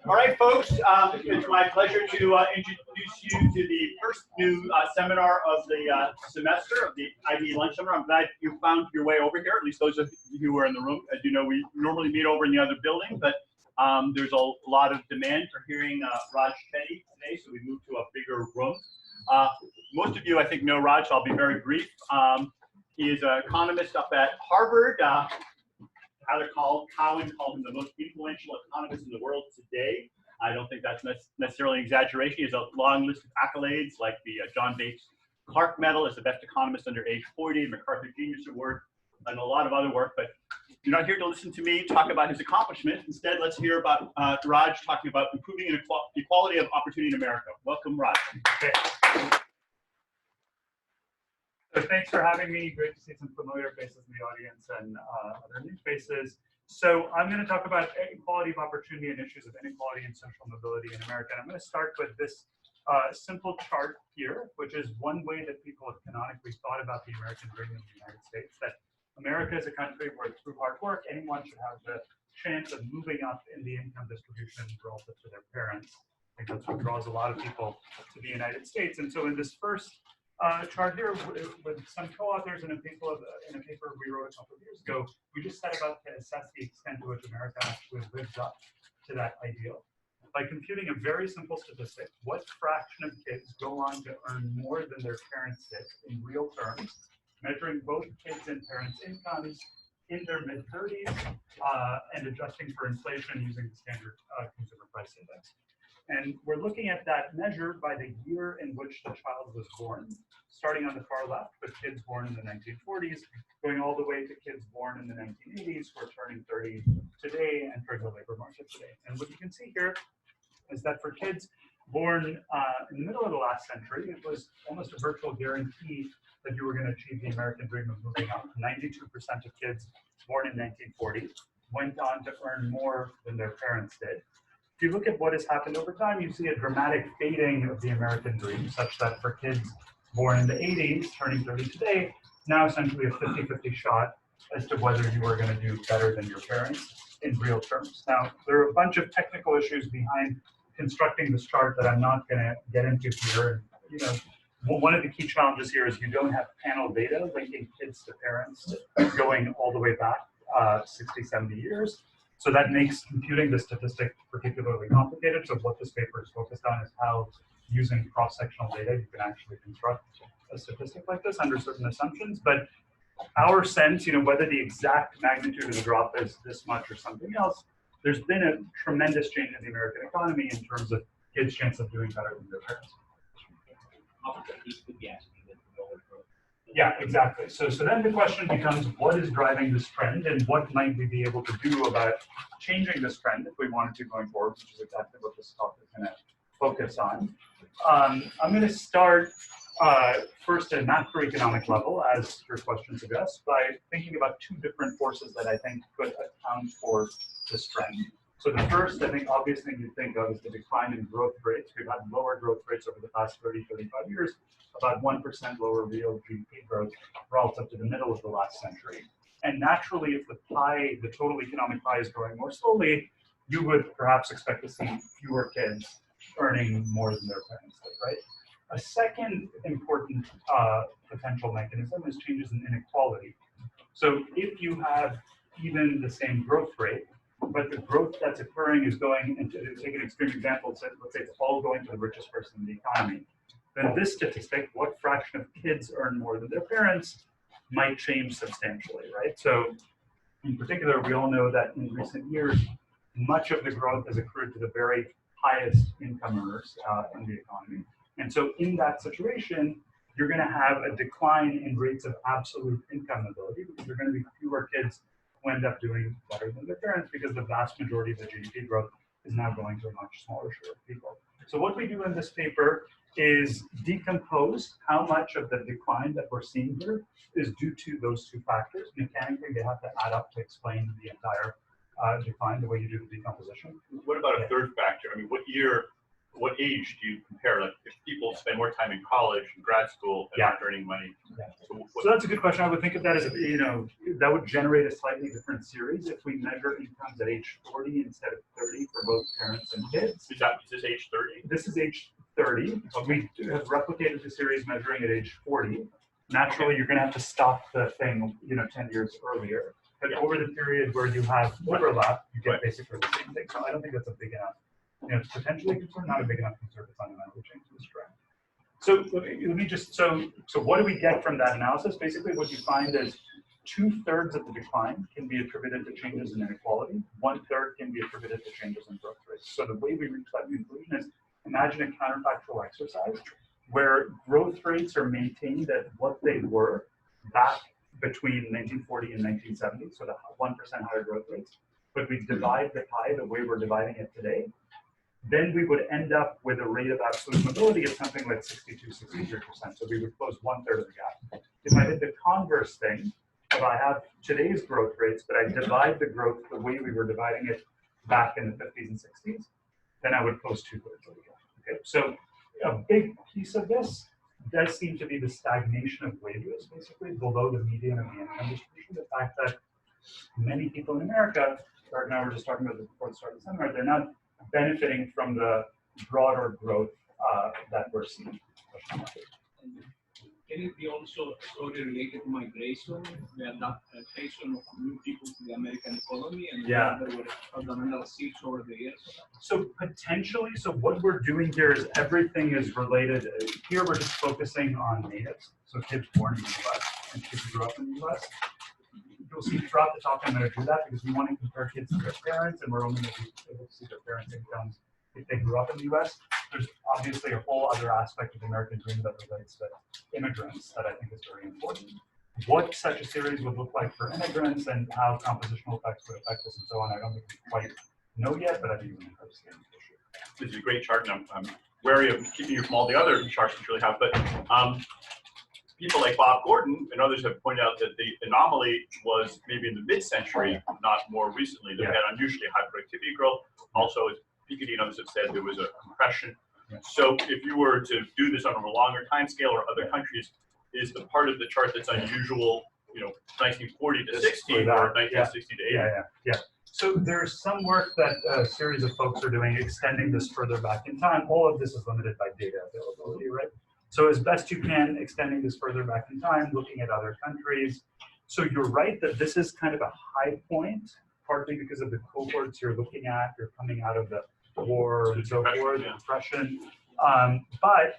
All right, folks, it's my pleasure to introduce you to the first new seminar of the semester of the IDE Lunch Seminar. I'm glad you found your way over here, at least those of you who are in the room. As you know, we normally meet over in the other building, but there's a lot of demand for hearing Raj Chetty today, so we moved to a bigger room. Most of you, I think, know Raj, so I'll be very brief. He is an economist up at Harvard. Cowen called him the most influential economist in the world today. I don't think that's necessarily an exaggeration. He has a long list of accolades, like the John Bates Clark Medal as the best economist under age 40, MacArthur Genius Award, and a lot of other work. But you're not here to listen to me talk about his accomplishments. Instead, let's hear about Raj talking about improving equality of opportunity in America. Welcome, Raj. Okay. So thanks for having me. Great to see some familiar faces in the audience and other new faces. So I'm going to talk about equality of opportunity and issues of inequality and social mobility in America. And I'm going to start with this simple chart here, which is one way that people have canonically thought about the American dream in the United States, that America is a country where through hard work, anyone should have the chance of moving up in the income distribution relative to their parents. I think that's what draws a lot of people to the United States. And so in this first chart here with some co-authors in a paper we wrote a couple of years ago, we just set about to assess the extent to which America actually lives up to that ideal. By computing a very simple statistic, what fraction of kids go on to earn more than their parents did in real terms, measuring both kids and parents' incomes in their mid-30s and adjusting for inflation using the standard consumer price index. And we're looking at that measure by the year in which the child was born, starting on the far left with kids born in the 1940s, going all the way to kids born in the 1980s who are turning 30 today, entering the labor market today. And what you can see here is that for kids born in the middle of the last century, it was almost a virtual guarantee that you were going to achieve the American dream of moving up. 92% of kids born in 1940 went on to earn more than their parents did. If you look at what has happened over time, you see a dramatic fading of the American dream, such that for kids born in the 80s, turning 30 today, now essentially a 50-50 shot as to whether you are going to do better than your parents in real terms. Now, there are a bunch of technical issues behind constructing this chart that I'm not going to get into here. You know, one of the key challenges here is you don't have panel data linking kids to parents going all the way back 60, 70 years. So that makes computing the statistic particularly complicated. So what this paper is focused on is how, using cross-sectional data, you can actually construct a statistic like this under certain assumptions. But our sense, you know, whether the exact magnitude of the drop is this much or something else, there's been a tremendous change in the American economy in terms of kids' chance of doing better than their parents. Yeah, exactly. So then the question becomes, what is driving this trend, and what might we be able to do about changing this trend if we wanted to going forward, which is exactly what this talk is going to focus on. I'm going to start first at a macroeconomic level, as your question suggests, by thinking about two different forces that I think could account for this trend. So the first, I think, obvious thing you think of is the decline in growth rates. We've had lower growth rates over the past 30, 35 years, about 1% lower real GDP growth relative to the middle of the last century. And naturally, if the pie, the total economic pie is growing more slowly, you would perhaps expect to see fewer kids earning more than their parents did, right? A second important potential mechanism is changes in inequality. So if you have even the same growth rate, but the growth that's occurring is going, and to take an extreme example, so let's say it's all going to the richest person in the economy, then this statistic, what fraction of kids earn more than their parents, might change substantially, right? So in particular, we all know that in recent years, much of the growth has accrued to the very highest income earners in the economy. And so in that situation, you're going to have a decline in rates of absolute income mobility, because there are going to be fewer kids who end up doing better than their parents, because the vast majority of the GDP growth is now going to a much smaller share of people. So what we do in this paper is decompose how much of the decline that we're seeing here is due to those two factors. Mechanically, they have to add up to explain the entire decline, the way you do the decomposition. What about a third factor? I mean, what age do you compare? Like, if people spend more time in college and grad school and not earning money, So that's a good question. I would think of that as, that would generate a slightly different series if we measure incomes at age 40 instead of 30 for both parents and kids. Is this age 30? This is age 30. We have replicated the series measuring at age 40. Naturally, you're going to have to stop the thing, 10 years earlier. But over the period where you have overlap, you get basically the same thing. So I don't think that's a big enough, it's potentially concerned, not a big enough concern to fundamentally change this trend. So let me just, so what do we get from that analysis? Basically, what you find is 2/3 of the decline can be attributed to changes in inequality. 1/3 can be attributed to changes in growth rates. So the way we reach that conclusion is imagine a counterfactual exercise where growth rates are maintained at what they were back between 1940 and 1970, so the 1% higher growth rates, but we divide the pie the way we're dividing it today, then we would end up with a rate of absolute mobility of something like 62, 63%. So we would close 1/3 of the gap. If I did the converse thing, if I have today's growth rates, but I divide the growth the way we were dividing it back in the 50s and 60s, then I would close 2/3 of the gap. Okay, so a big piece of this does seem to be the stagnation of wages, basically below the median of the income distribution. The fact that many people in America, Bart and I were just talking about this before the start of the seminar, they're not benefiting from the broader growth that we're seeing. Can it be also story related to migration, the adaptation of new people to the American economy, and there were fundamental shifts over the years? So potentially, so what we're doing here is everything is related. Here we're just focusing on natives, so kids born in the US and kids who grew up in the US. You'll see throughout the talk I'm going to do that because we want to compare kids to their parents, and we're only going to be able to see their parents' incomes if they grew up in the US. There's obviously a whole other aspect of the American dream that relates to immigrants that I think is very important. What such a series would look like for immigrants and how compositional effects would affect this and so on, I don't think we quite know yet, but I think we can understand the issue. This is a great chart, and I'm wary of keeping you from all the other charts you really have, but people like Bob Gordon and others have pointed out that the anomaly was maybe in the mid-century, not more recently. They had unusually high productivity growth. Also, as Piketty and others have said, there was a compression. So if you were to do this on a longer time scale or other countries, is the part of the chart that's unusual, 1940 to 60 or 1960 to 80? Yeah. So there's some work that a series of folks are doing extending this further back in time. All of this is limited by data availability, right? So as best you can, extending this further back in time, looking at other countries. So you're right that this is kind of a high point, partly because of the cohorts you're looking at. You're coming out of the war and so forth, depression. But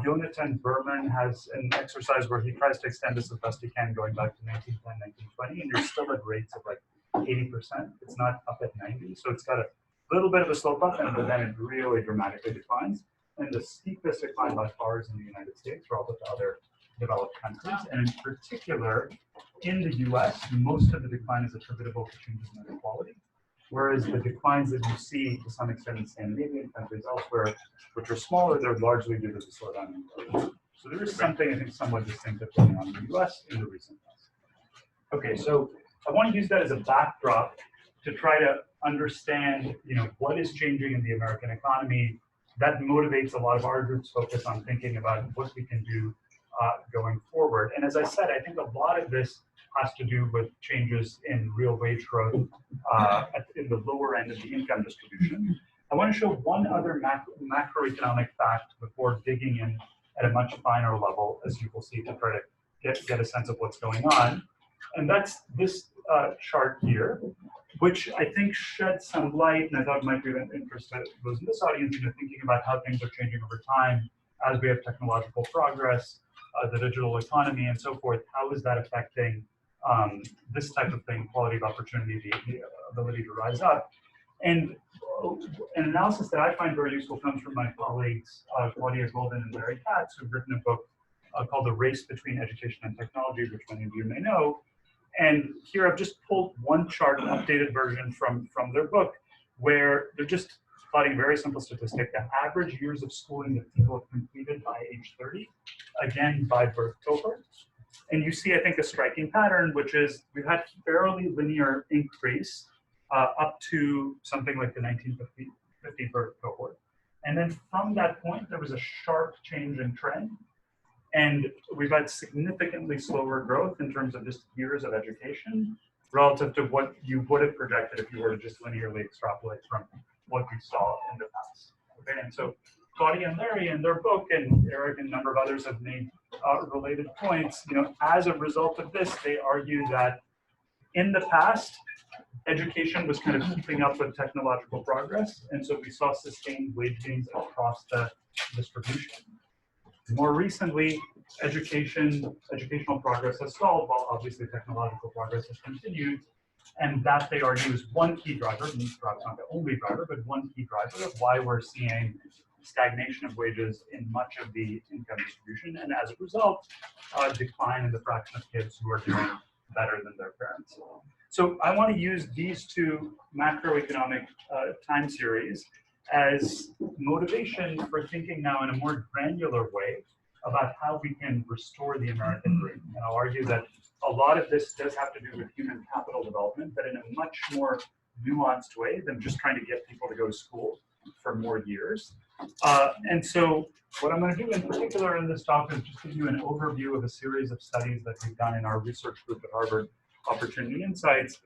Jonathan Berman has an exercise where he tries to extend this as best he can, going back to 1910, 1920, and you're still at rates of like 80%. It's not up at 90, so it's got a little bit of a slope up, and then it really dramatically declines. And the steepest decline by far is in the United States relative to other developed countries. And in particular, in the US, most of the decline is attributable to changes in inequality, whereas the declines that you see to some extent in Scandinavian countries elsewhere, which are smaller, they're largely due to the slowdown in growth. So there is something, I think, somewhat distinctive going on in the US in the recent past. Okay, so I want to use that as a backdrop to try to understand, what is changing in the American economy. That motivates a lot of our group's focus on thinking about what we can do going forward. And as I said, I think a lot of this has to do with changes in real wage growth in the lower end of the income distribution. I want to show one other macroeconomic fact before digging in at a much finer level, as you will see, to try to get a sense of what's going on. And that's this chart here, which I think sheds some light, and I thought might be of interest to those in this audience, thinking about how things are changing over time as we have technological progress, the digital economy, and so forth. How is that affecting this type of thing, quality of opportunity, the ability to rise up? And an analysis that I find very useful comes from my colleagues, Claudia Golden and Larry Katz, who've written a book called The Race Between Education and Technology, which many of you may know. And here I've just pulled one chart, an updated version from their book, where they're just plotting a very simple statistic, the average years of schooling that people have completed by age 30, again, by birth cohort. And you see, I think, a striking pattern, which is we've had fairly linear increase up to something like the 1950 birth cohort. And then from that point, there was a sharp change in trend. And we've had significantly slower growth in terms of just years of education relative to what you would have projected if you were to just linearly extrapolate from what we saw in the past. Okay, and so Claudia and Larry in their book, and Eric and a number of others have made related points. As a result of this, they argue that in the past, education was kind of keeping up with technological progress, and so we saw sustained wage gains across the distribution. More recently, educational progress has stalled, while obviously technological progress has continued, and that they argue is one key driver, perhaps not the only driver, but one key driver of why we're seeing stagnation of wages in much of the income distribution, and as a result, a decline in the fraction of kids who are doing better than their parents. So I want to use these two macroeconomic time series as motivation for thinking now in a more granular way about how we can restore the American dream. And I'll argue that a lot of this does have to do with human capital development, but in a much more nuanced way than just trying to get people to go to school for more years. And so what I'm going to do in particular in this talk is just give you an overview of a series of studies that we've done in our research group at Harvard, Opportunity Insights,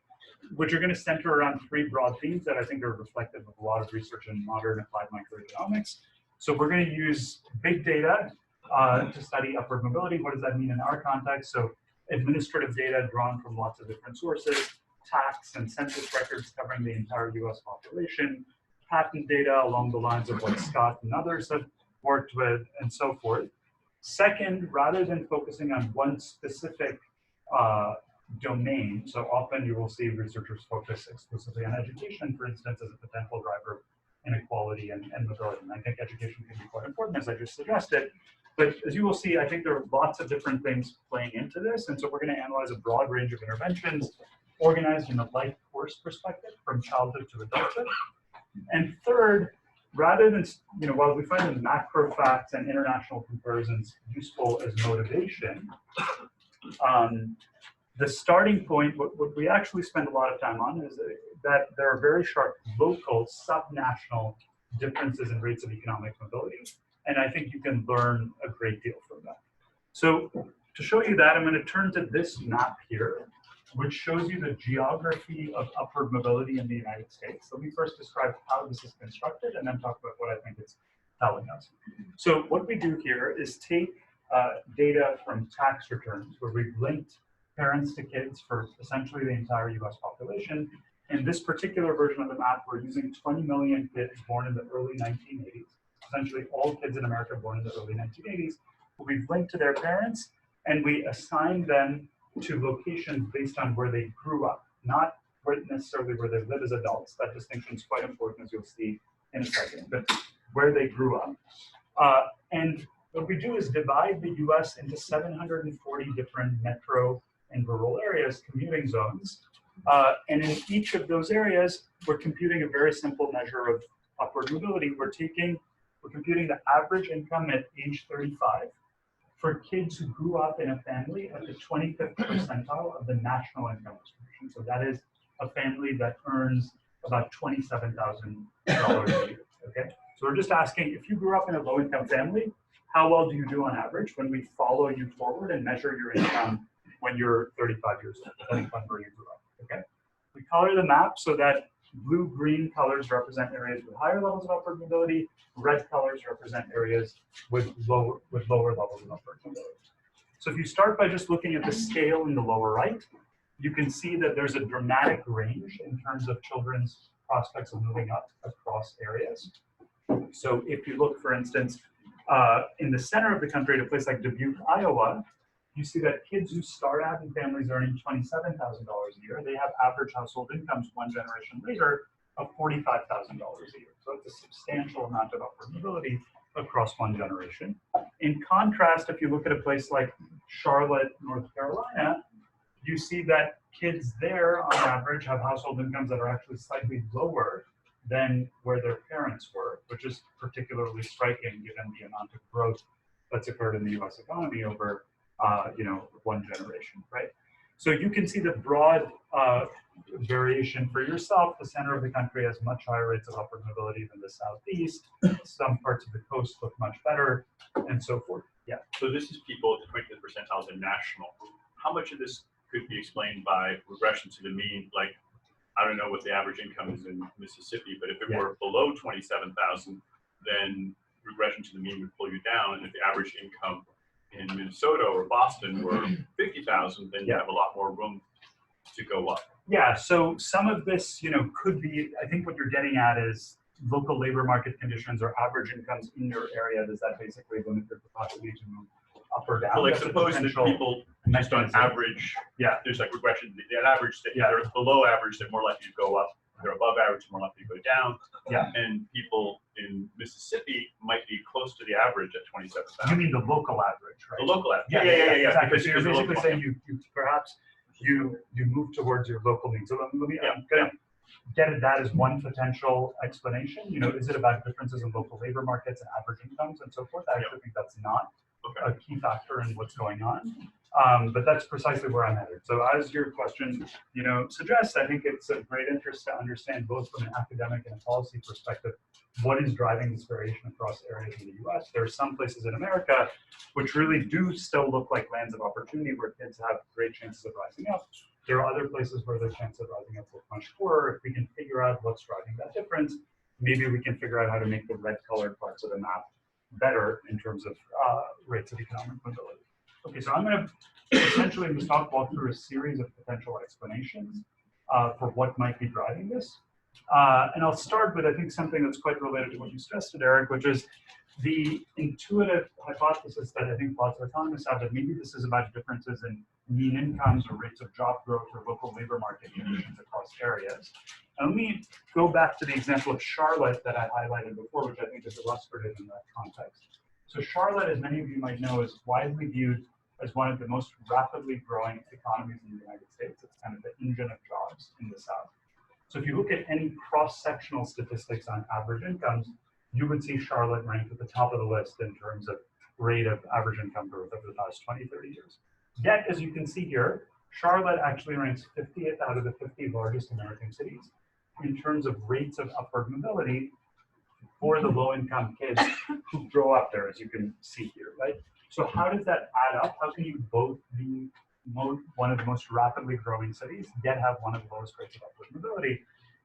which are going to center around three broad themes that I think are reflective of a lot of research in modern applied microeconomics. So we're going to use big data to study upward mobility. What does that mean in our context? So administrative data drawn from lots of different sources, tax and census records covering the entire US population, patent data along the lines of what Scott and others have worked with, and so forth. Second, rather than focusing on one specific domain, so often you will see researchers focus exclusively on education, for instance, as a potential driver of inequality and mobility. And I think education can be quite important, as I just suggested. But as you will see, I think there are lots of different things playing into this. And so we're going to analyze a broad range of interventions organized in a life course perspective from childhood to adulthood. And third, rather than, while we find the macro facts and international comparisons useful as motivation, the starting point, what we actually spend a lot of time on is that there are very sharp local, subnational differences in rates of economic mobility. And I think you can learn a great deal from that. So to show you that, I'm going to turn to this map here, which shows you the geography of upward mobility in the United States. Let me first describe how this is constructed and then talk about what I think it's telling us. So what we do here is take data from tax returns where we've linked parents to kids for essentially the entire US population. In this particular version of the map, we're using 20 million kids born in the early 1980s, essentially all kids in America born in the early 1980s, who we've linked to their parents, and we assign them to locations based on where they grew up, not necessarily where they live as adults. That distinction is quite important, as you'll see in a second, but where they grew up. And what we do is divide the US into 740 different metro and rural areas, commuting zones. And in each of those areas, we're computing a very simple measure of upward mobility. We're computing the average income at age 35 for kids who grew up in a family at the 25th percentile of the national income distribution. So that is a family that earns about $27,000 a year, okay? So we're just asking, if you grew up in a low-income family, how well do you do on average when we follow you forward and measure your income when you're 35 years old, depending on where you grew up, okay? We color the map so that blue-green colors represent areas with higher levels of upward mobility, red colors represent areas with lower levels of upward mobility. So if you start by just looking at the scale in the lower right, you can see that there's a dramatic range in terms of children's prospects of moving up across areas. So if you look, for instance, in the center of the country, at a place like Dubuque, Iowa, you see that kids who start out in families earning $27,000 a year, they have average household incomes one generation later of $45,000 a year. So it's a substantial amount of upward mobility across one generation. In contrast, if you look at a place like Charlotte, North Carolina, you see that kids there on average have household incomes that are actually slightly lower than where their parents were, which is particularly striking given the amount of growth that's occurred in the US economy over one generation, right? So you can see the broad variation for yourself. The center of the country has much higher rates of upward mobility than the Southeast. Some parts of the coast look much better, and so forth. Yeah. So this is people at the 25th percentile, the national. How much of this could be explained by regression to the mean? Like, I don't know what the average income is in Mississippi, but if it were below 27,000, then regression to the mean would pull you down. And if the average income in Minnesota or Boston were 50,000, then you have a lot more room to go up. Yeah, so some of this, could be, I think what you're getting at is local labor market conditions or average incomes in your area. Does that basically limit your capacity to move up or down? So like suppose that people just on average, there's like regression, the average, they're below average, they're more likely to go up. They're above average, more likely to go down. And people in Mississippi might be close to the average at 27,000. You mean the local average, right? The local average. Yeah. Exactly. So you're basically saying you perhaps you move towards your local mean. So let me I'm gonna get at that as one potential explanation. Is it about differences in local labor markets and average incomes and so forth? I actually think that's not a key factor in what's going on. But that's precisely where I'm headed. So as your question, suggests, I think it's of great interest to understand both from an academic and a policy perspective, what is driving this variation across areas in the US. There are some places in America which really do still look like lands of opportunity where kids have great chances of rising up. There are other places where their chances of rising up look much poorer. If we can figure out what's driving that difference, maybe we can figure out how to make the red colored parts of the map better in terms of rates of economic mobility. Okay, so I'm going to essentially in this talk walk through a series of potential explanations for what might be driving this. And I'll start with, I think, something that's quite related to what you suggested, Eric, which is the intuitive hypothesis that I think lots of economists have that maybe this is about differences in mean incomes or rates of job growth or local labor market conditions across areas. And let me go back to the example of Charlotte that I highlighted before, which I think is illustrative in that context. So Charlotte, as many of you might know, is widely viewed as one of the most rapidly growing economies in the United States. It's kind of the engine of jobs in the South. So if you look at any cross-sectional statistics on average incomes, you would see Charlotte ranked at the top of the list in terms of rate of average income growth over the past 20, 30 years. Yet, as you can see here, Charlotte actually ranks 50th out of the 50 largest American cities in terms of rates of upward mobility for the low-income kids who grow up there, as you can see here, right? So how does that add up? How can you both be one of the most rapidly growing cities, yet have one of the lowest rates of upward mobility?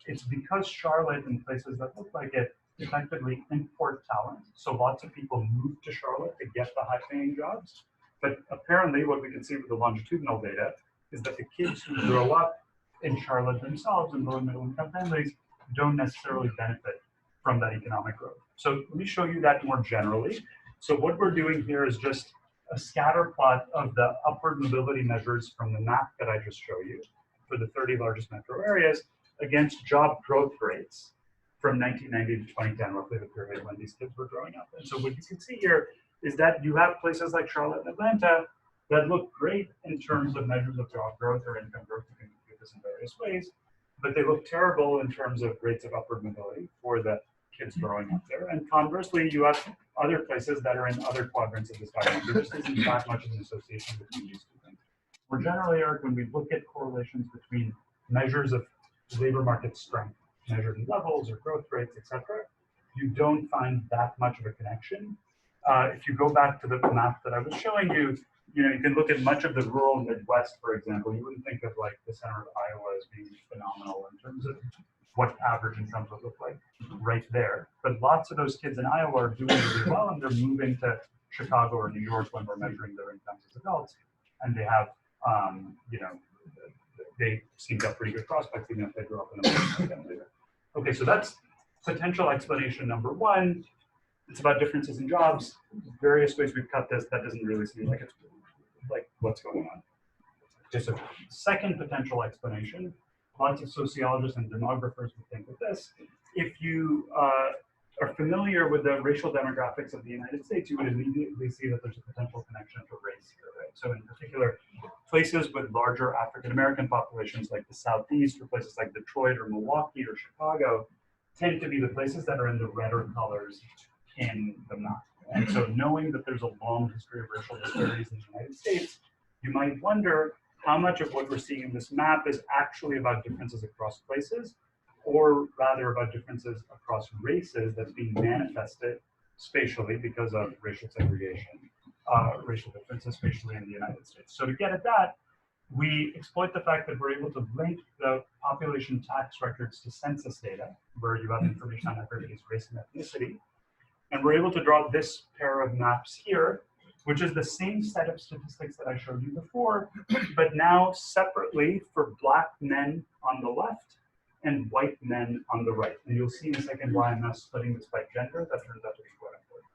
It's because Charlotte and places that look like it effectively import talent. So lots of people move to Charlotte to get the high-paying jobs. But apparently what we can see with the longitudinal data is that the kids who grow up in Charlotte themselves and low and middle income families don't necessarily benefit from that economic growth. So let me show you that more generally. So what we're doing here is just a scatter plot of the upward mobility measures from the map that I just showed you for the 30 largest metro areas against job growth rates from 1990 to 2010, roughly the period when these kids were growing up. And so what you can see here is that you have places like Charlotte and Atlanta that look great in terms of measures of job growth or income growth. You can do this in various ways, but they look terrible in terms of rates of upward mobility for the kids growing up there. And conversely, you have other places that are in other quadrants of this diagram. There just isn't that much of an association between these two things. More generally, Eric, when we look at correlations between measures of labor market strength, measured in levels or growth rates, etc., you don't find that much of a connection. If you go back to the map that I was showing you, you can look at much of the rural Midwest, for example. You wouldn't think of like the center of Iowa as being phenomenal in terms of what average incomes would look like right there. But lots of those kids in Iowa are doing really well, and they're moving to Chicago or New York when we're measuring their incomes as adults, and they have, they seem to have pretty good prospects, even if they grew up in a family. Okay, so that's potential explanation number one. It's about differences in jobs. Various ways we've cut this, that doesn't really seem like it's like what's going on. Okay, so second potential explanation, lots of sociologists and demographers would think of this. If you are familiar with the racial demographics of the United States, you would immediately see that there's a potential connection to race here, right? So in particular, places with larger African-American populations like the Southeast, or places like Detroit or Milwaukee or Chicago, tend to be the places that are in the redder colors in the map. And so knowing that there's a long history of racial disparities in the United States, you might wonder how much of what we're seeing in this map is actually about differences across places, or rather about differences across races that's being manifested spatially because of racial segregation. racial differences spatially in the United States. So to get at that, we exploit the fact that we're able to link the population tax records to census data, where you have information on everybody's race and ethnicity. And we're able to draw this pair of maps here, which is the same set of statistics that I showed you before, but now separately for Black men on the left and white men on the right. And you'll see in a second why I'm now splitting this by gender. That turns out to be quite important.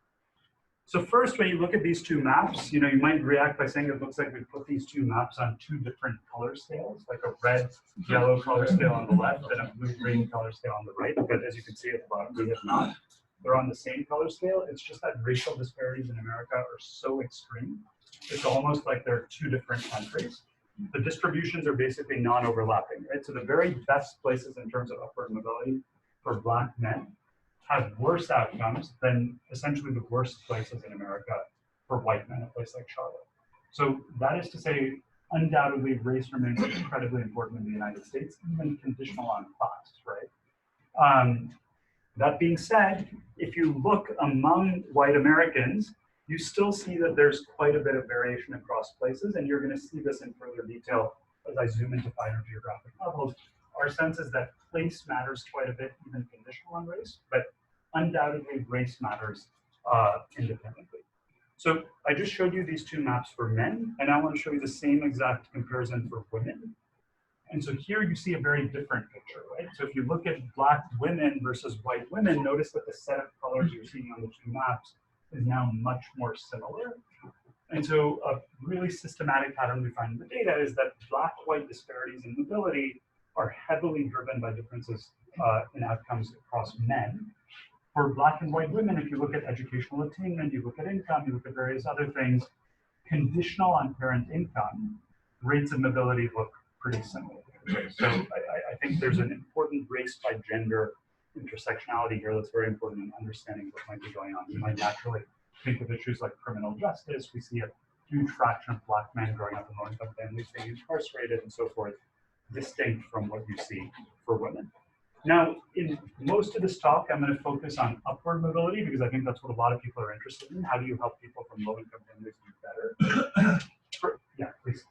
So first, when you look at these two maps, you might react by saying it looks like we put these two maps on two different color scales, like a red-yellow color scale on the left and a blue-green color scale on the right. But as you can see at the bottom, we have not. They're on the same color scale. It's just that racial disparities in America are so extreme. It's almost like they're two different countries. The distributions are basically non-overlapping, right? So the very best places in terms of upward mobility for Black men have worse outcomes than essentially the worst places in America for white men, a place like Charlotte. So that is to say, undoubtedly, race remains incredibly important in the United States, even conditional on class, right? That being said, if you look among white Americans, you still see that there's quite a bit of variation across places, and you're going to see this in further detail as I zoom into finer geographic levels. Our sense is that place matters quite a bit, even conditional on race, but undoubtedly race matters independently. So I just showed you these two maps for men, and I want to show you the same exact comparison for women. And so here you see a very different picture, right? So if you look at Black women versus white women, notice that the set of colors you're seeing on the two maps is now much more similar. And so a really systematic pattern we find in the data is that Black-white disparities in mobility are heavily driven by differences in outcomes across men. For Black and white women, if you look at educational attainment, you look at income, you look at various other things, conditional on parent income, rates of mobility look pretty similar. So I think there's an important race by gender intersectionality here that's very important in understanding what might be going on. You might naturally think of issues like criminal justice. We see a huge fraction of Black men growing up in low-income families being incarcerated and so forth, distinct from what you see for women. Now, in most of this talk, I'm going to focus on upward mobility because I think that's what a lot of people are interested in. How do you help people from low-income families do better? Yeah, please.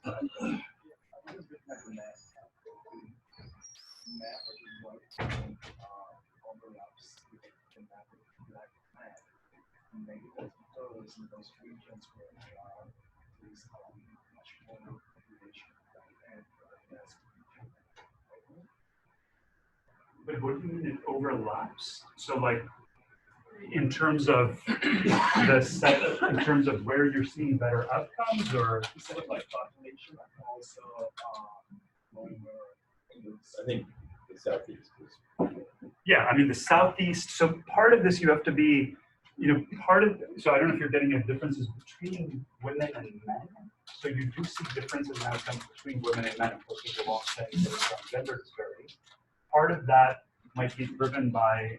But what do you mean it overlaps? So like in terms of the set, in terms of where you're seeing better outcomes, or Instead of like population, and also I think the Southeast is. yeah, I mean the Southeast. So part of this you have to be, part of. So I don't know if you're getting at differences between women and men. So you do see differences in outcomes between women and men. Of course, there's a long saying based on gender disparity. Part of that might be driven by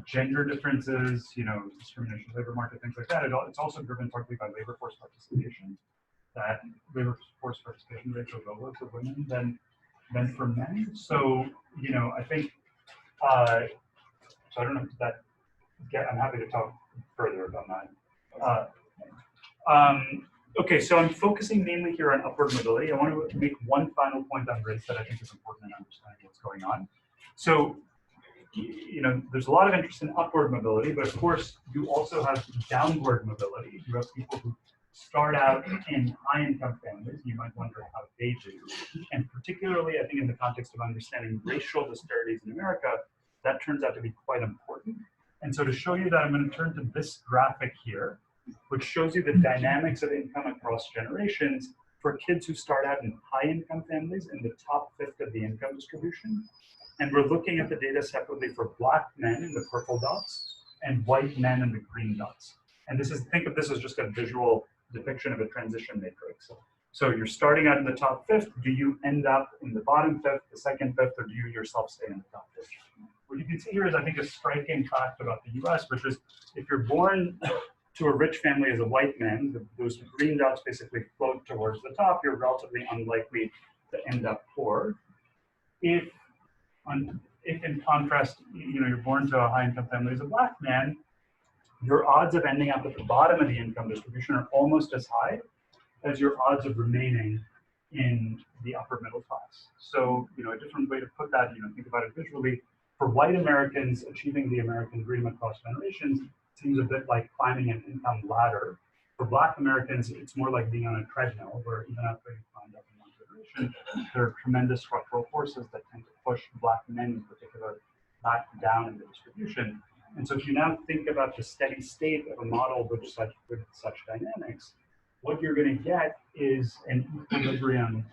gender differences, discrimination, labor market, things like that. It's also driven partly by labor force participation. That labor force participation rates are lower for women than for men. So, I think, so I don't know if that, I'm happy to talk further about that. Okay, so I'm focusing mainly here on upward mobility. I want to make one final point on race that I think is important in understanding what's going on. So, there's a lot of interest in upward mobility, but of course, you also have downward mobility. You have people who start out in high-income families. You might wonder how they do. And particularly, I think in the context of understanding racial disparities in America, that turns out to be quite important. And so to show you that, I'm going to turn to this graphic here, which shows you the dynamics of income across generations for kids who start out in high-income families in the top fifth of the income distribution. And we're looking at the data separately for Black men in the purple dots and white men in the green dots. And think of this as just a visual depiction of a transition matrix. So you're starting out in the top fifth. Do you end up in the bottom fifth, the second fifth, or do you yourself stay in the top fifth? What you can see here is, I think, a striking fact about the US, which is if you're born to a rich family as a white man, those green dots basically float towards the top. You're relatively unlikely to end up poor. If in contrast, you're born to a high-income family as a Black man, your odds of ending up at the bottom of the income distribution are almost as high as your odds of remaining in the upper middle class. So, a different way to put that, think about it visually. For white Americans, achieving the American dream across generations seems a bit like climbing an income ladder. For Black Americans, it's more like being on a treadmill, where even after you climbed up in one generation, there are tremendous structural forces that tend to push Black men in particular back down in the distribution. And so if you now think about the steady state of a model with such dynamics, what you're going to get is an equilibrium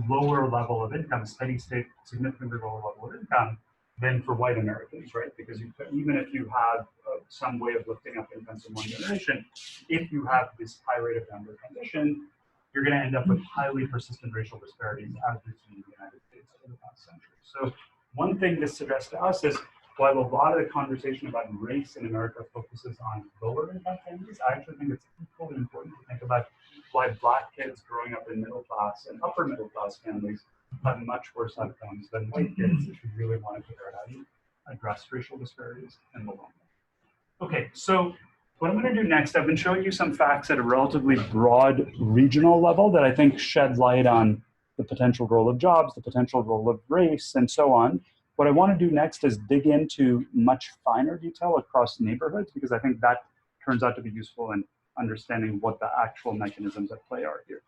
lower level of income, steady state, significantly lower level of income than for white Americans, right? Because even if you have some way of lifting up incomes in one generation, if you have this high rate of downward transition, you're going to end up with highly persistent racial disparities as we've seen in the United States over the past century. So one thing this suggests to us is, while a lot of the conversation about race in America focuses on lower income families, I actually think it's equally important to think about why Black kids growing up in middle class and upper middle class families have much worse outcomes than white kids if you really want to figure out how to address racial disparities in the long run. Okay, so what I'm going to do next, I've been showing you some facts at a relatively broad regional level that I think shed light on the potential role of jobs, the potential role of race, and so on. What I want to do next is dig into much finer detail across neighborhoods, because I think that turns out to be useful in understanding what the actual mechanisms at play are here.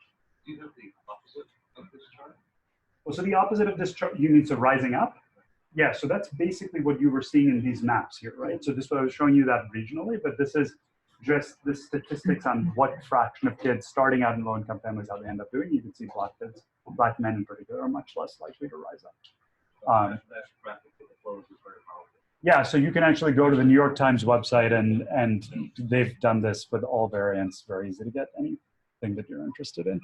Do you have the opposite of this chart? Well, so the opposite of this chart, you mean so rising up? Yeah, so that's basically what you were seeing in these maps here, right? So this was, I was showing you that regionally, but this is just the statistics on what fraction of kids starting out in low-income families, how they end up doing. You can see Black kids, Black men in particular, are much less likely to rise up. Yeah, so you can actually go to the New York Times website and they've done this with all variants, very easy to get anything that you're interested in.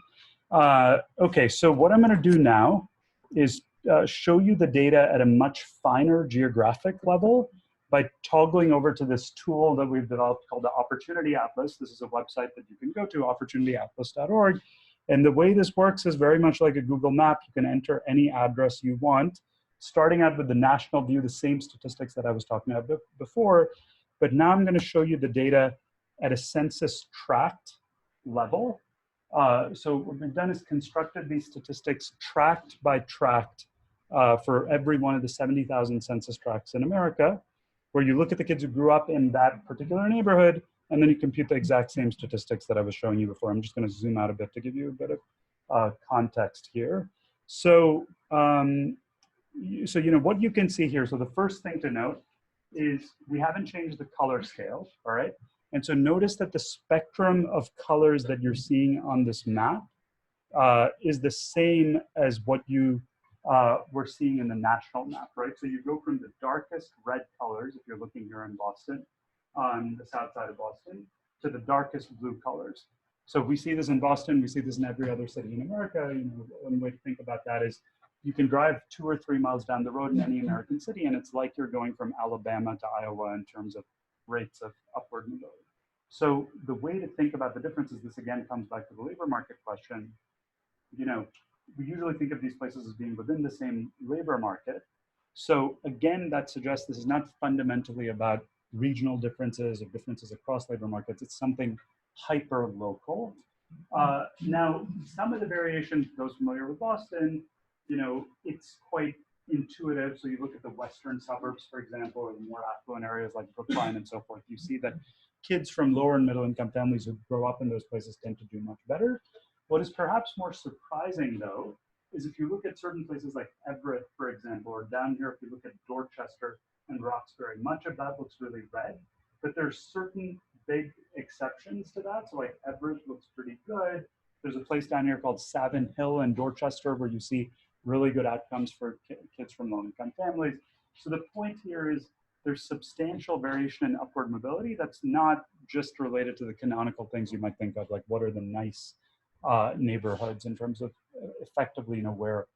Okay, so what I'm going to do now is show you the data at a much finer geographic level by toggling over to this tool that we've developed called the Opportunity Atlas. This is a website that you can go to, opportunityatlas.org. And the way this works is very much like a Google map. You can enter any address you want, starting out with the national view, the same statistics that I was talking about before. But now I'm going to show you the data at a census tract level. So what we've done is constructed these statistics tract by tract for every one of the 70,000 census tracts in America, where you look at the kids who grew up in that particular neighborhood, and then you compute the exact same statistics that I was showing you before. I'm just going to zoom out a bit to give you a bit of context here. So, what you can see here, so the first thing to note is we haven't changed the color scale, all right? And so notice that the spectrum of colors that you're seeing on this map is the same as what you were seeing in the national map, right? So you go from the darkest red colors, if you're looking here in Boston, on the south side of Boston, to the darkest blue colors. So we see this in Boston, we see this in every other city in America. One way to think about that is you can drive 2 or 3 miles down the road in any American city, and it's like you're going from Alabama to Iowa in terms of rates of upward mobility. So the way to think about the difference is this again comes back to the labor market question. We usually think of these places as being within the same labor market. So again, that suggests this is not fundamentally about regional differences or differences across labor markets. It's something hyper local. Now, some of the variation, those familiar with Boston, it's quite intuitive. So you look at the western suburbs, for example, or the more affluent areas like Brookline and so forth, you see that kids from lower and middle income families who grow up in those places tend to do much better. What is perhaps more surprising, though, is if you look at certain places like Everett, for example, or down here, if you look at Dorchester and Roxbury, much of that looks really red, but there's certain big exceptions to that. So like Everett looks pretty good. There's a place down here called Savin Hill in Dorchester where you see really good outcomes for kids from low-income families. So the point here is there's substantial variation in upward mobility that's not just related to the canonical things you might think of, like what are the nice neighborhoods in terms of effectively where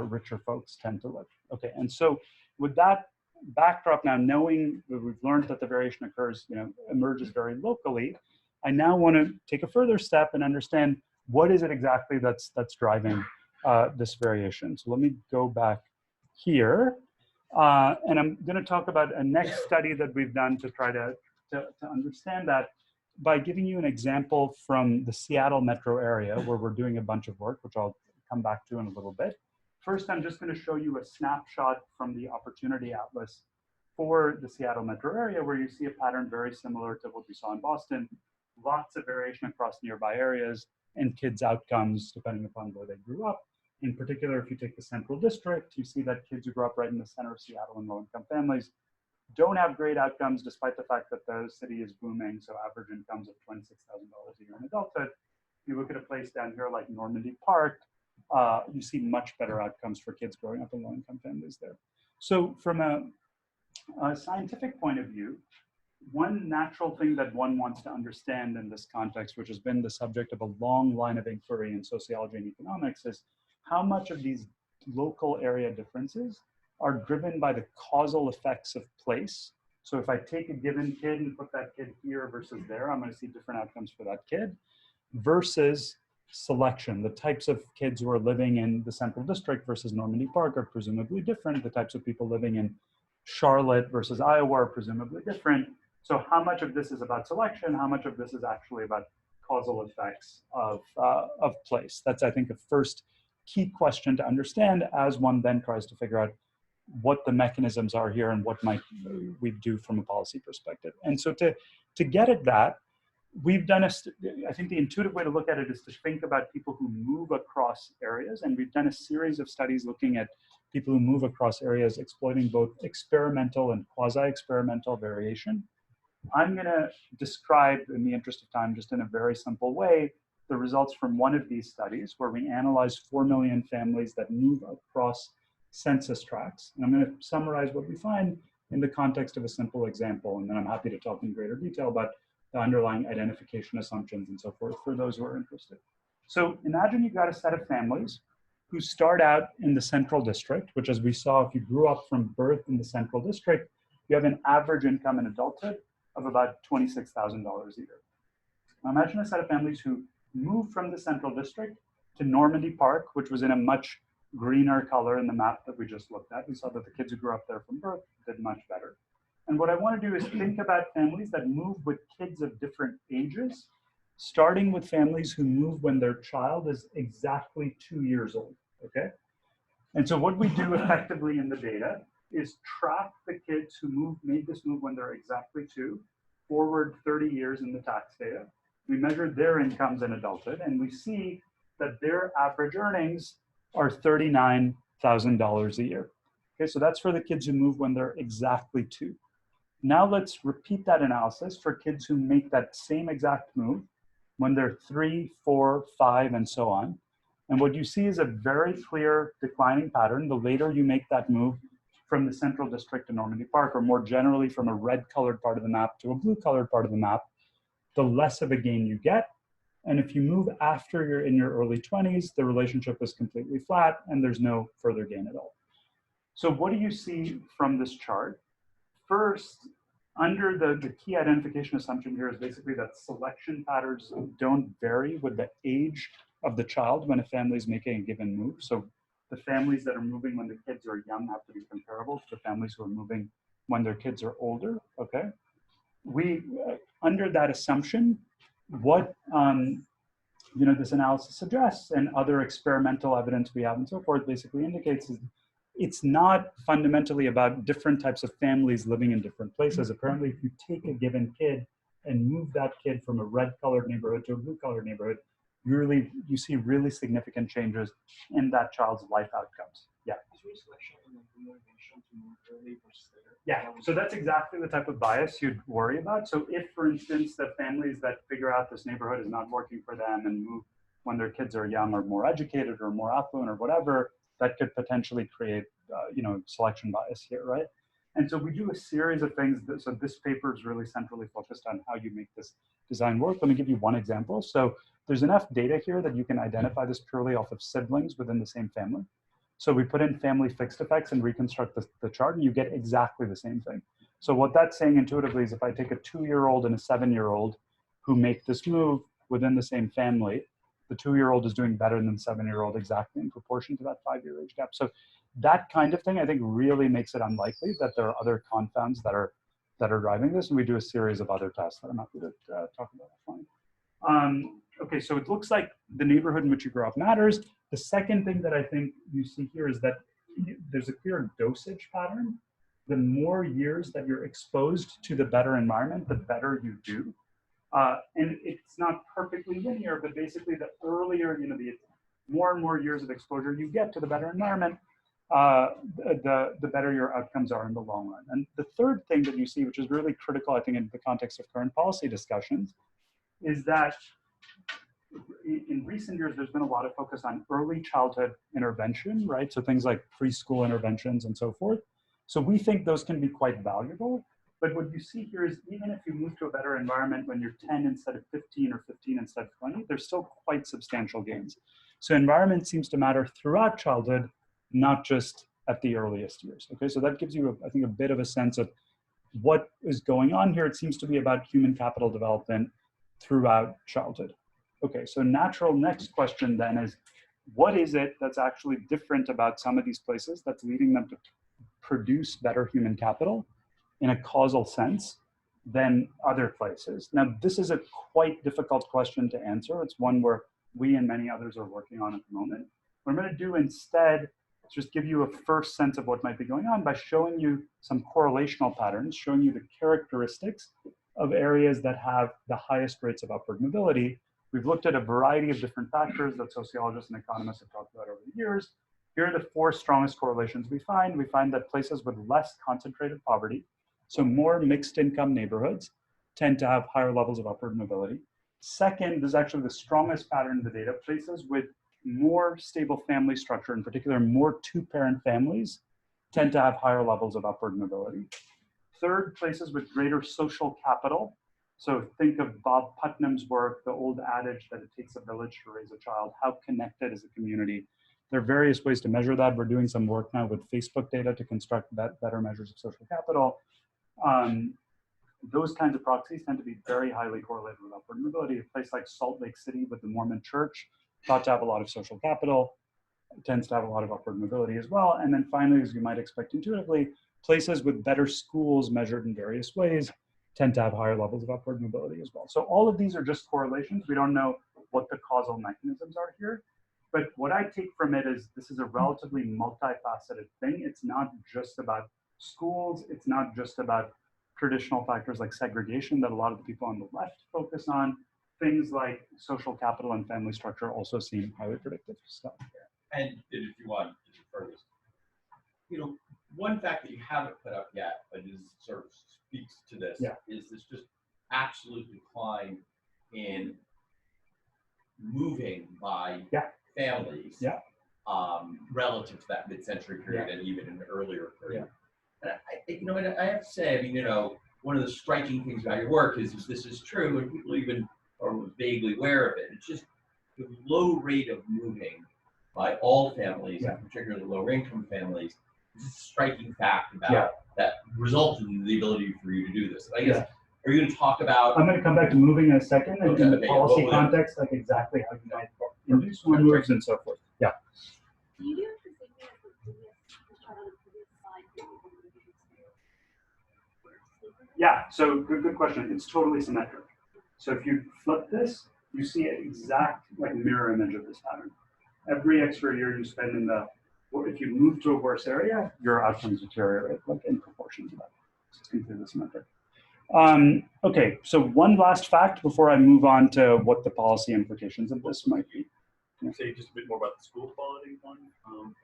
richer folks tend to live. Okay, and so with that backdrop now, knowing that we've learned that the variation occurs, emerges very locally, I now want to take a further step and understand what is it exactly that's driving this variation. So let me go back here, and I'm going to talk about a next study that we've done to try to to understand that by giving you an example from the Seattle metro area where we're doing a bunch of work, which I'll come back to in a little bit. First, I'm just going to show you a snapshot from the Opportunity Atlas for the Seattle metro area, where you see a pattern very similar to what we saw in Boston. Lots of variation across nearby areas and kids' outcomes depending upon where they grew up. In particular, if you take the Central District, you see that kids who grew up right in the center of Seattle and low-income families don't have great outcomes despite the fact that the city is booming, so average incomes of $26,000 a year in adulthood. If you look at a place down here like Normandy Park, you see much better outcomes for kids growing up in low-income families there. So from a scientific point of view, one natural thing that one wants to understand in this context, which has been the subject of a long line of inquiry in sociology and economics, is how much of these local area differences are driven by the causal effects of place. So if I take a given kid and put that kid here versus there, I'm going to see different outcomes for that kid, versus selection. The types of kids who are living in the Central District versus Normandy Park are presumably different. The types of people living in Charlotte versus Iowa are presumably different. So how much of this is about selection? How much of this is actually about causal effects of place? That's, I think, the first key question to understand as one then tries to figure out what the mechanisms are here and what might we do from a policy perspective. And so to get at that, we've done I think the intuitive way to look at it is to think about people who move across areas. And we've done a series of studies looking at people who move across areas, exploiting both experimental and quasi-experimental variation. I'm going to describe, in the interest of time, just in a very simple way, the results from one of these studies where we analyzed 4 million families that move across census tracts. And I'm going to summarize what we find in the context of a simple example, and then I'm happy to talk in greater detail about the underlying identification assumptions and so forth for those who are interested. So imagine you've got a set of families who start out in the Central District, which, as we saw, if you grew up from birth in the Central District, you have an average income in adulthood of about $26,000 a year. Now imagine a set of families who moved from the Central District to Normandy Park, which was in a much greener color in the map that we just looked at. We saw that the kids who grew up there from birth did much better. And what I want to do is think about families that move with kids of different ages, starting with families who move when their child is exactly 2 years old, okay? And so what we do effectively in the data is track the kids who made this move when they're exactly 2, forward 30 years in the tax data. We measured their incomes in adulthood, and we see that their average earnings are $39,000 a year. Okay, so that's for the kids who move when they're exactly 2. Now let's repeat that analysis for kids who make that same exact move when they're 3, 4, 5, and so on. And what you see is a very clear declining pattern. The later you make that move from the Central District to Normandy Park, or more generally from a red-colored part of the map to a blue-colored part of the map, the less of a gain you get. And if you move after you're in your early 20s, the relationship is completely flat and there's no further gain at all. So what do you see from this chart? First, under the key identification assumption here is basically that selection patterns don't vary with the age of the child when a family is making a given move. So the families that are moving when the kids are young have to be comparable to the families who are moving when their kids are older, okay? Under that assumption, what this analysis suggests and other experimental evidence we have and so forth basically indicates is it's not fundamentally about different types of families living in different places. Apparently, if you take a given kid and move that kid from a red-colored neighborhood to a blue-colored neighborhood, you see really significant changes in that child's life outcomes. Yeah. Yeah, so that's exactly the type of bias you'd worry about. So if, for instance, the families that figure out this neighborhood is not working for them and move when their kids are young or more educated or more affluent or whatever, that could potentially create, selection bias here, right? And so we do a series of things. So this paper is really centrally focused on how you make this design work. Let me give you one example. So there's enough data here that you can identify this purely off of siblings within the same family. So we put in family fixed effects and reconstruct the chart, and you get exactly the same thing. So what that's saying intuitively is if I take a 2-year-old and a 7-year-old who make this move within the same family, the 2-year-old is doing better than the 7-year-old exactly in proportion to that 5-year age gap. So that kind of thing, I think, really makes it unlikely that there are other confounds that that are driving this, and we do a series of other tests that I'm happy to talk about offline. Okay, so it looks like the neighborhood in which you grow up matters. The second thing that I think you see here is that there's a clear dosage pattern. The more years that you're exposed to the better environment, the better you do. And it's not perfectly linear, but basically the earlier, the more and more years of exposure you get to the better environment, the better your outcomes are in the long run. And the third thing that you see, which is really critical, I think, in the context of current policy discussions, is that in recent years, there's been a lot of focus on early childhood intervention, right? So things like preschool interventions and so forth. So we think those can be quite valuable. But what you see here is even if you move to a better environment when you're 10 instead of 15 or 15 instead of 20, there's still quite substantial gains. So environment seems to matter throughout childhood, not just at the earliest years. Okay, so that gives you, I think, a bit of a sense of what is going on here. It seems to be about human capital development throughout childhood. Okay, so natural next question then is, what is it that's actually different about some of these places that's leading them to produce better human capital in a causal sense than other places? Now, this is a quite difficult question to answer. It's one where we and many others are working on at the moment. What I'm going to do instead is just give you a first sense of what might be going on by showing you some correlational patterns, showing you the characteristics of areas that have the highest rates of upward mobility. We've looked at a variety of different factors that sociologists and economists have talked about over the years. Here are the four strongest correlations we find. We find that places with less concentrated poverty, so more mixed income neighborhoods, tend to have higher levels of upward mobility. Second, there's actually the strongest pattern in the data. Places with more stable family structure, in particular more two-parent families, tend to have higher levels of upward mobility. Third, places with greater social capital. So think of Bob Putnam's work, the old adage that it takes a village to raise a child. How connected is a community? There are various ways to measure that. We're doing some work now with Facebook data to construct better measures of social capital. Those kinds of proxies tend to be very highly correlated with upward mobility. A place like Salt Lake City with the Mormon Church, thought to have a lot of social capital, tends to have a lot of upward mobility as well. And then finally, as you might expect intuitively, places with better schools measured in various ways tend to have higher levels of upward mobility as well. So all of these are just correlations. We don't know what the causal mechanisms are here. But what I take from it is this is a relatively multifaceted thing. It's not just about schools. It's not just about traditional factors like segregation that a lot of the people on the left focus on. Things like social capital and family structure also seem highly predictive stuff. And if you want to defer this, one fact that you haven't put up yet, but is sort of speaks to this, is this just absolute decline in moving by families relative to that mid-century period and even an earlier period. And I have to say, one of the striking things about your work is this is true, and people even are vaguely aware of it. It's just the low rate of moving by all families, and particularly lower income families, is a striking fact about that results in the ability for you to do this. I guess, are you going to talk about... I'm going to come back to moving in a second, and in the policy context, like exactly how you might induce more moves and so forth. Yeah. Do you do the same thing as the previous slide? Yeah, so good question. It's totally symmetric. So if you flip this, you see an exact mirror image of this pattern. Every extra year you spend in if you move to a worse area, your outcomes deteriorate in proportion to that. It's completely symmetric. Okay, so one last fact before I move on to what the policy implications of this might be. Say just a bit more about the school quality one.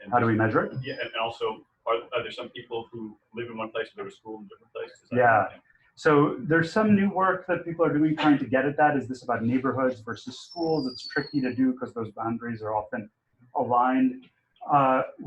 And how do we measure it? Yeah, and also, are there some people who live in one place and go to school in different places? Yeah. So there's some new work that people are doing trying to get at that. Is this about neighborhoods versus schools? It's tricky to do because those boundaries are often aligned.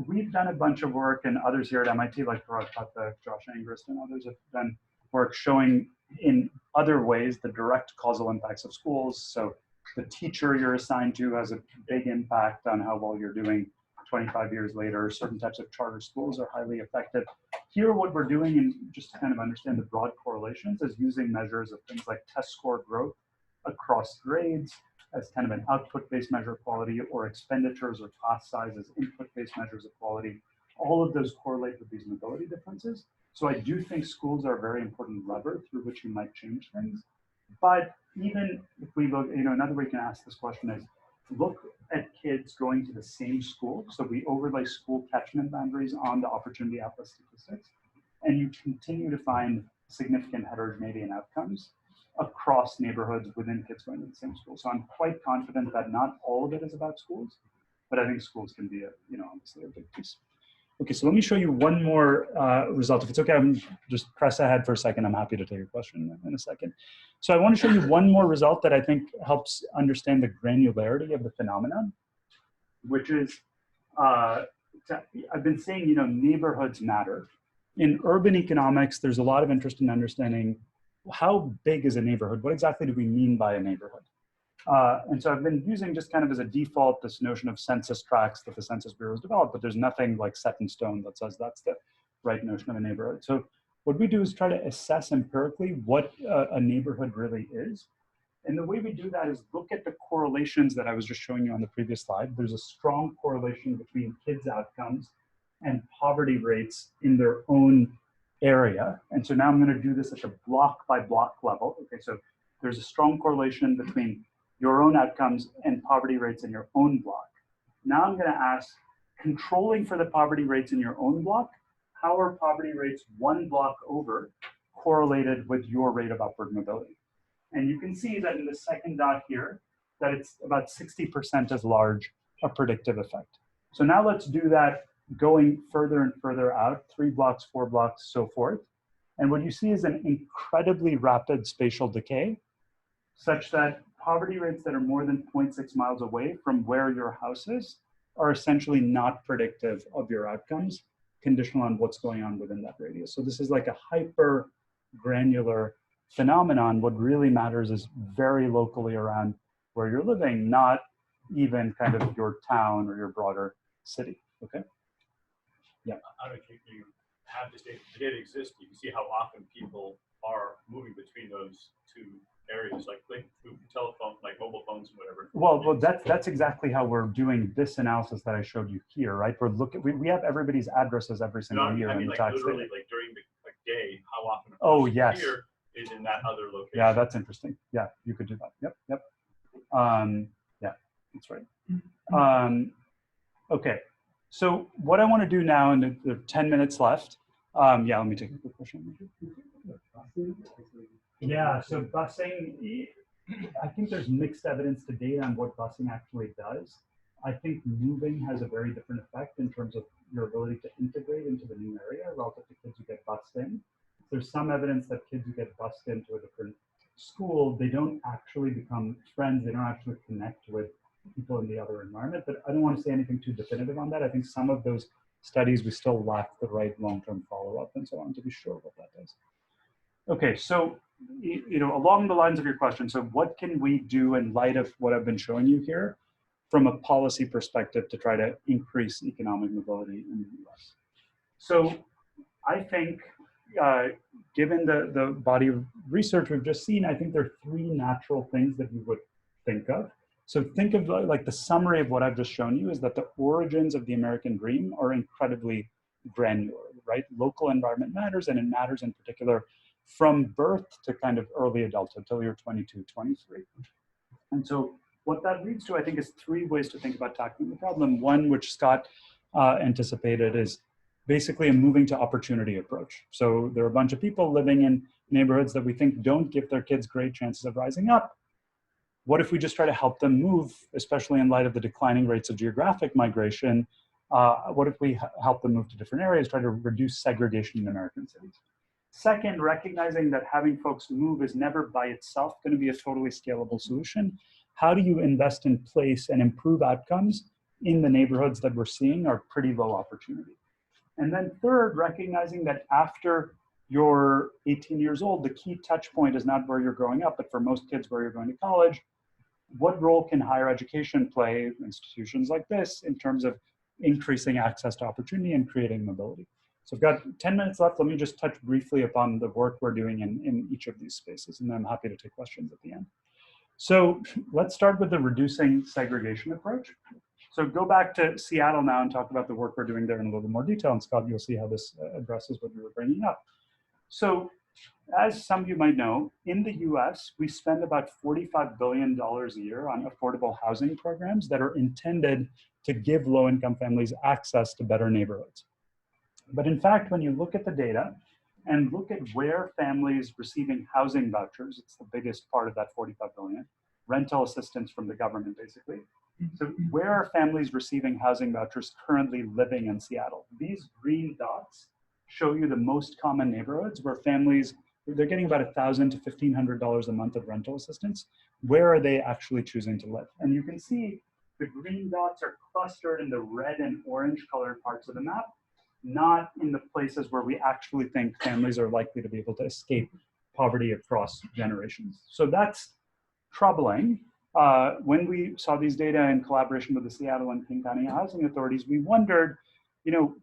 We've done a bunch of work, and others here at MIT, like Raj Chetty, Josh Angrist, and others have done work showing in other ways the direct causal impacts of schools. So the teacher you're assigned to has a big impact on how well you're doing 25 years later. Certain types of charter schools are highly effective. Here, what we're doing, and just to kind of understand the broad correlations, is using measures of things like test score growth across grades as kind of an output-based measure of quality, or expenditures or class size as input-based measures of quality. All of those correlate with these mobility differences. So I do think schools are a very important lever through which you might change things. But even if we look, another way we can ask this question is, look at kids going to the same school. So we overlay school catchment boundaries on the Opportunity Atlas statistics, and you continue to find significant heterogeneity in outcomes across neighborhoods within kids going to the same school. So I'm quite confident that not all of it is about schools, but I think schools can be obviously a big piece. Okay, so let me show you one more result. If it's okay, I'm just press ahead for a second. I'm happy to take your question in a second. So I want to show you one more result that I think helps understand the granularity of the phenomenon, which is, I've been saying, neighborhoods matter. In urban economics, there's a lot of interest in understanding how big is a neighborhood? What exactly do we mean by a neighborhood? And so I've been using just kind of as a default this notion of census tracts that the Census Bureau has developed, but there's nothing like set in stone that says that's the right notion of a neighborhood. So what we do is try to assess empirically what a neighborhood really is. And the way we do that is look at the correlations that I was just showing you on the previous slide. There's a strong correlation between kids' outcomes and poverty rates in their own area. And so now I'm going to do this at the block by block level. Okay, so there's a strong correlation between your own outcomes and poverty rates in your own block. Now I'm going to ask, controlling for the poverty rates in your own block, how are poverty rates one block over correlated with your rate of upward mobility? And you can see that in the second dot here, that it's about 60% as large a predictive effect. So now let's do that going further and further out, 3 blocks, 4 blocks, so forth. And what you see is an incredibly rapid spatial decay, such that poverty rates that are more than 0.6 miles away from where your house is are essentially not predictive of your outcomes, conditional on what's going on within that radius. So this is like a hyper granular phenomenon. What really matters is very locally around where you're living, not even kind of your town or your broader city, okay? Yeah. I don't know if you have this data. The data exists. You can see how often people are moving between those two areas, like through telephone, like mobile phones and whatever. Well, that's exactly how we're doing this analysis that I showed you here, right? We're looking. We have everybody's addresses every single year in the tax literally, data. like during the day, how often a Oh, person yes. here is in that other location. Yeah, that's interesting. Yeah, you could do that. Yep. Yeah, that's right. Okay, so what I want to do now, and there are 10 minutes left. Yeah, let me take a quick question. Yeah, so busing, I think there's mixed evidence to date on what busing actually does. I think moving has a very different effect in terms of your ability to integrate into the new area relative to kids who get bused in. There's some evidence that kids who get bused into a different school, they don't actually become friends, they don't actually connect with people in the other environment, but I don't want to say anything too definitive on that. I think some of those studies, we still lack the right long-term follow-up and so on to be sure what that does. Okay, so, along the lines of your question, so what can we do in light of what I've been showing you here from a policy perspective to try to increase economic mobility in the US? So I think, given the body of research we've just seen, I think there are 3 natural things that you would think of. So think of like the summary of what I've just shown you is that the origins of the American dream are incredibly granular, right? Local environment matters, and it matters in particular from birth to kind of early adulthood, until you're 22, 23. And so what that leads to, I think, is 3 ways to think about tackling the problem. One, which Scott anticipated, is basically a moving to opportunity approach. So there are a bunch of people living in neighborhoods that we think don't give their kids great chances of rising up. What if we just try to help them move, especially in light of the declining rates of geographic migration? What if we help them move to different areas, try to reduce segregation in American cities? Second, recognizing that having folks move is never by itself going to be a totally scalable solution. How do you invest in place and improve outcomes in the neighborhoods that we're seeing are pretty low opportunity? And then third, recognizing that after you're 18 years old, the key touch point is not where you're growing up, but for most kids where you're going to college. What role can higher education play, institutions like this, in terms of increasing access to opportunity and creating mobility? So I've got 10 minutes left. Let me just touch briefly upon the work we're doing in each of these spaces, and then I'm happy to take questions at the end. So let's start with the reducing segregation approach. So go back to Seattle now and talk about the work we're doing there in a little bit more detail. And Scott, you'll see how this addresses what we were bringing up. So as some of you might know, in the US, we spend about $45 billion a year on affordable housing programs that are intended to give low-income families access to better neighborhoods. But in fact, when you look at the data and look at where families receiving housing vouchers, it's the biggest part of that 45 billion, rental assistance from the government, basically. So where are families receiving housing vouchers currently living in Seattle? These green dots show you the most common neighborhoods where families, they're getting about $1,000 to $1,500 a month of rental assistance. Where are they actually choosing to live? And you can see the green dots are clustered in the red and orange colored parts of the map, not in the places where we actually think families are likely to be able to escape poverty across generations. So that's troubling. When we saw these data in collaboration with the Seattle and King County housing authorities, we wondered,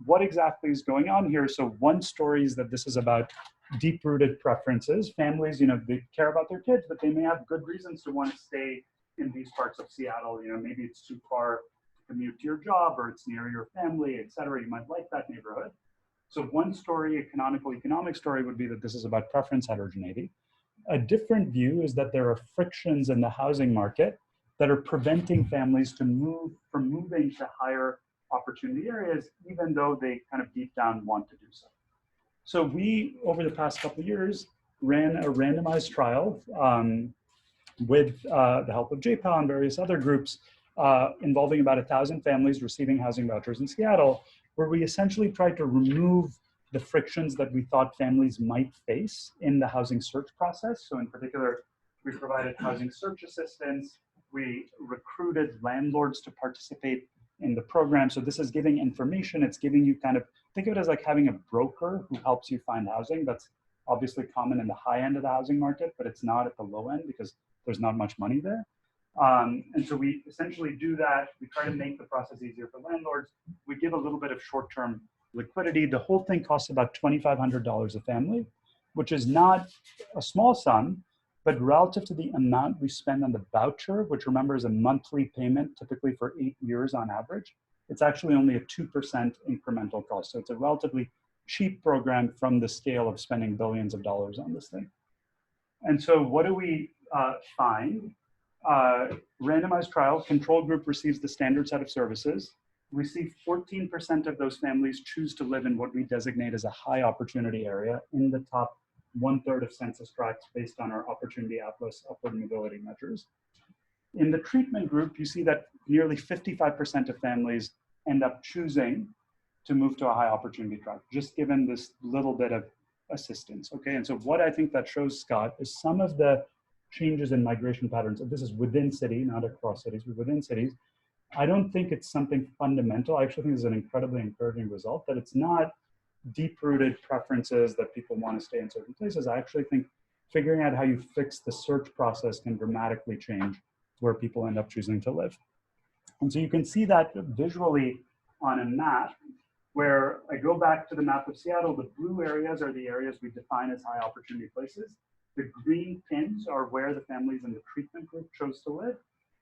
what exactly is going on here? So one story is that this is about deep-rooted preferences. Families, they care about their kids, but they may have good reasons to want to stay in these parts of Seattle. Maybe it's too far to commute to your job, or it's near your family, et cetera. You might like that neighborhood. So one story, a canonical economic story, would be that this is about preference heterogeneity. A different view is that there are frictions in the housing market that are preventing families from moving to higher opportunity areas, even though they kind of deep down want to do so. So we, over the past couple of years, ran a randomized trial with the help of JPAL and various other groups involving about 1,000 families receiving housing vouchers in Seattle, where we essentially tried to remove the frictions that we thought families might face in the housing search process. So in particular, we provided housing search assistance. We recruited landlords to participate in the program. So this is giving information. It's giving you think of it as like having a broker who helps you find housing. That's obviously common in the high end of the housing market, but it's not at the low end because there's not much money there. And so we essentially do that. We try to make the process easier for landlords. We give a little bit of short-term liquidity. The whole thing costs about $2,500 a family, which is not a small sum, but relative to the amount we spend on the voucher, which remember is a monthly payment, typically for 8 years on average, it's actually only a 2% incremental cost. So it's a relatively cheap program from the scale of spending billions of dollars on this thing. And so what do we find? Randomized trial, control group receives the standard set of services. We see 14% of those families choose to live in what we designate as a high opportunity area in the top 1/3 of census tracts based on our Opportunity Atlas upward mobility measures. In the treatment group, you see that nearly 55% of families end up choosing to move to a high opportunity tract, just given this little bit of assistance, okay? And so what I think that shows, Scott, is some of the changes in migration patterns, and this is within city, not across cities, but within cities. I don't think it's something fundamental. I actually think it's an incredibly encouraging result that it's not deep-rooted preferences that people want to stay in certain places. I actually think figuring out how you fix the search process can dramatically change where people end up choosing to live. And so you can see that visually on a map where I go back to the map of Seattle. The blue areas are the areas we define as high opportunity places. The green pins are where the families in the treatment group chose to live.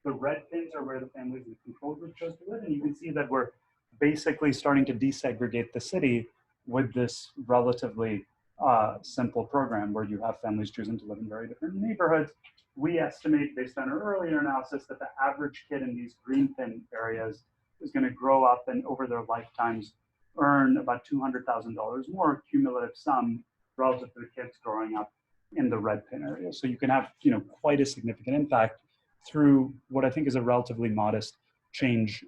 The red pins are where the families in the control group chose to live. And you can see that we're basically starting to desegregate the city with this relatively simple program where you have families choosing to live in very different neighborhoods. We estimate, based on our earlier analysis, that the average kid in these green pin areas is going to grow up and over their lifetimes earn about $200,000 more cumulative sum relative to the kids growing up in the red pin area. So you can have quite a significant impact through what I think is a relatively modest change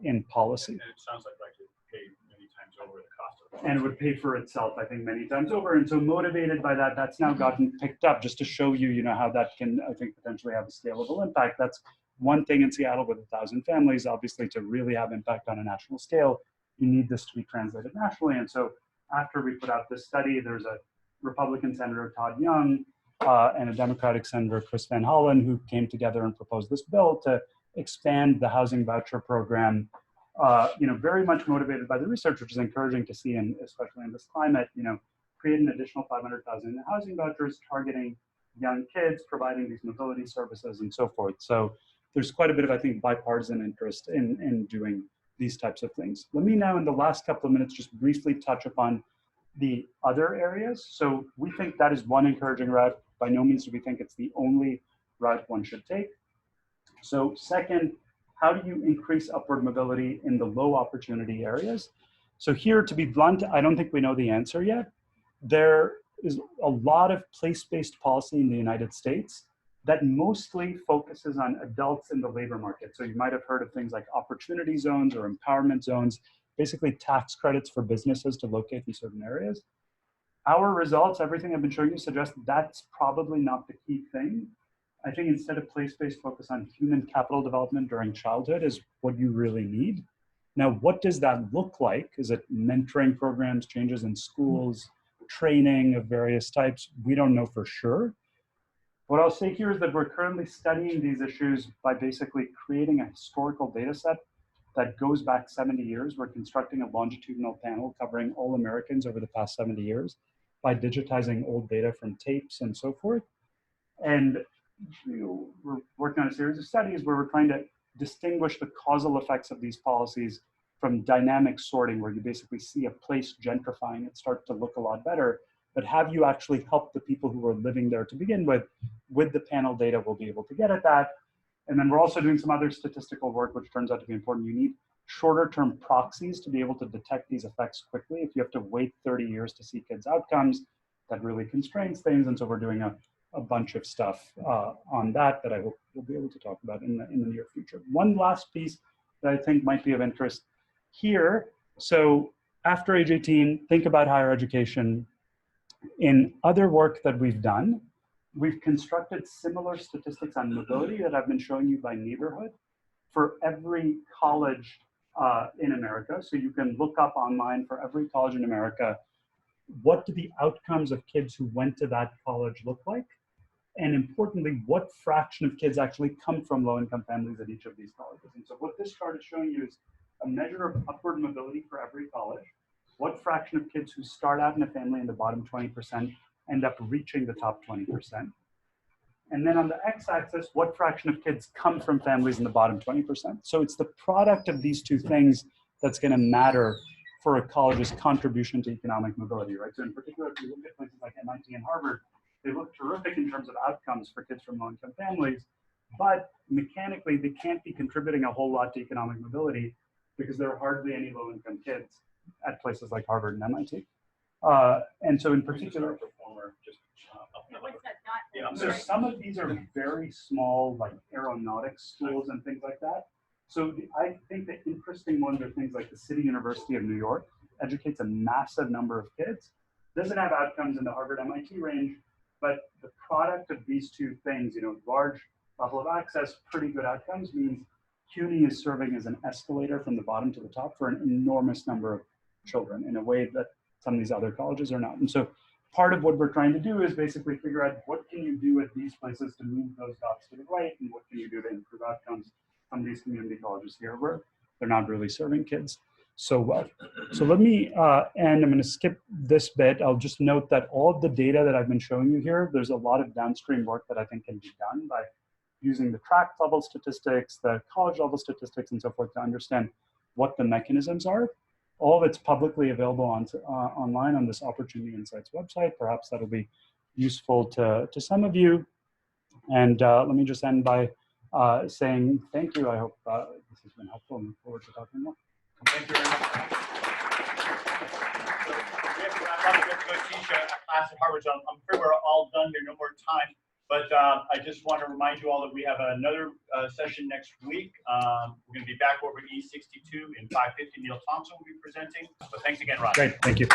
in policy. And it sounds like it paid many times over the cost of it. And it would pay for itself, I think, many times over. And so motivated by that, that's now gotten picked up just to show you, how that can, I think, potentially have a scalable impact. That's one thing in Seattle with 1,000 families. Obviously, to really have impact on a national scale, you need this to be translated nationally. And so after we put out this study, there's a Republican Senator Todd Young and a Democratic Senator Chris Van Hollen who came together and proposed this bill to expand the housing voucher program, very much motivated by the research, which is encouraging to see, and especially in this climate, create an additional 500,000 in housing vouchers targeting young kids, providing these mobility services and so forth. So there's quite a bit of, I think, bipartisan interest in doing these types of things. Let me now, in the last couple of minutes, just briefly touch upon the other areas. So we think that is one encouraging route. By no means do we think it's the only route one should take. So second, how do you increase upward mobility in the low opportunity areas? So here, to be blunt, I don't think we know the answer yet. There is a lot of place-based policy in the United States that mostly focuses on adults in the labor market. So you might have heard of things like opportunity zones or empowerment zones, basically tax credits for businesses to locate in certain areas. Our results, everything I've been showing you, suggest that's probably not the key thing. I think instead of place-based focus on human capital development during childhood is what you really need. Now, what does that look like? Is it mentoring programs, changes in schools, training of various types? We don't know for sure. What I'll say here is that we're currently studying these issues by basically creating a historical data set that goes back 70 years. We're constructing a longitudinal panel covering all Americans over the past 70 years by digitizing old data from tapes and so forth. And we're working on a series of studies where we're trying to distinguish the causal effects of these policies from dynamic sorting, where you basically see a place gentrifying, it starts to look a lot better. But have you actually helped the people who were living there to begin with the panel data, we'll be able to get at that. And then we're also doing some other statistical work, which turns out to be important. You need shorter term proxies to be able to detect these effects quickly. If you have to wait 30 years to see kids' outcomes, that really constrains things. And so we're doing a bunch of stuff on that I hope we'll be able to talk about in the near future. One last piece that I think might be of interest here. So after age 18, think about higher education. In other work that we've done, we've constructed similar statistics on mobility that I've been showing you by neighborhood for every college in America. So you can look up online for every college in America, what do the outcomes of kids who went to that college look like? And importantly, what fraction of kids actually come from low-income families at each of these colleges? And so what this chart is showing you is a measure of upward mobility for every college. What fraction of kids who start out in a family in the bottom 20% end up reaching the top 20%? And then on the x-axis, what fraction of kids come from families in the bottom 20%? So it's the product of these two things that's going to matter for a college's contribution to economic mobility, right? So in particular, if you look at places like MIT and Harvard, they look terrific in terms of outcomes for kids from low-income families, but mechanically, they can't be contributing a whole lot to economic mobility because there are hardly any low-income kids at places like Harvard and MIT. And so in particular, so some of these are very small, like aeronautics schools and things like that. So I think the interesting ones are things like the City University of New York, educates a massive number of kids, doesn't have outcomes in the Harvard MIT range, but the product of these two things, large level of access, pretty good outcomes, means CUNY is serving as an escalator from the bottom to the top for an enormous number of children in a way that some of these other colleges are not. And so part of what we're trying to do is basically figure out what can you do at these places to move those dots to the right, and what can you do to improve outcomes from these community colleges here where they're not really serving kids so well. So let me end. I'm going to skip this bit. I'll just note that all of the data that I've been showing you here, there's a lot of downstream work that I think can be done by using the tract level statistics, the college level statistics, and so forth to understand what the mechanisms are. All of it's publicly available online on this Opportunity Insights website. Perhaps that'll be useful to some of you. And let me just end by saying thank you. I hope this has been helpful and look forward to talking more. Thank you very much. So we have to wrap up. We have to go teach a class at Harvard. So I'm afraid we're all done here. No more time. But I just want to remind you all that we have another session next week. We're going to be back over at E62 in 550. Neil Thompson will be presenting. So thanks again, Raj. Great. Thank you.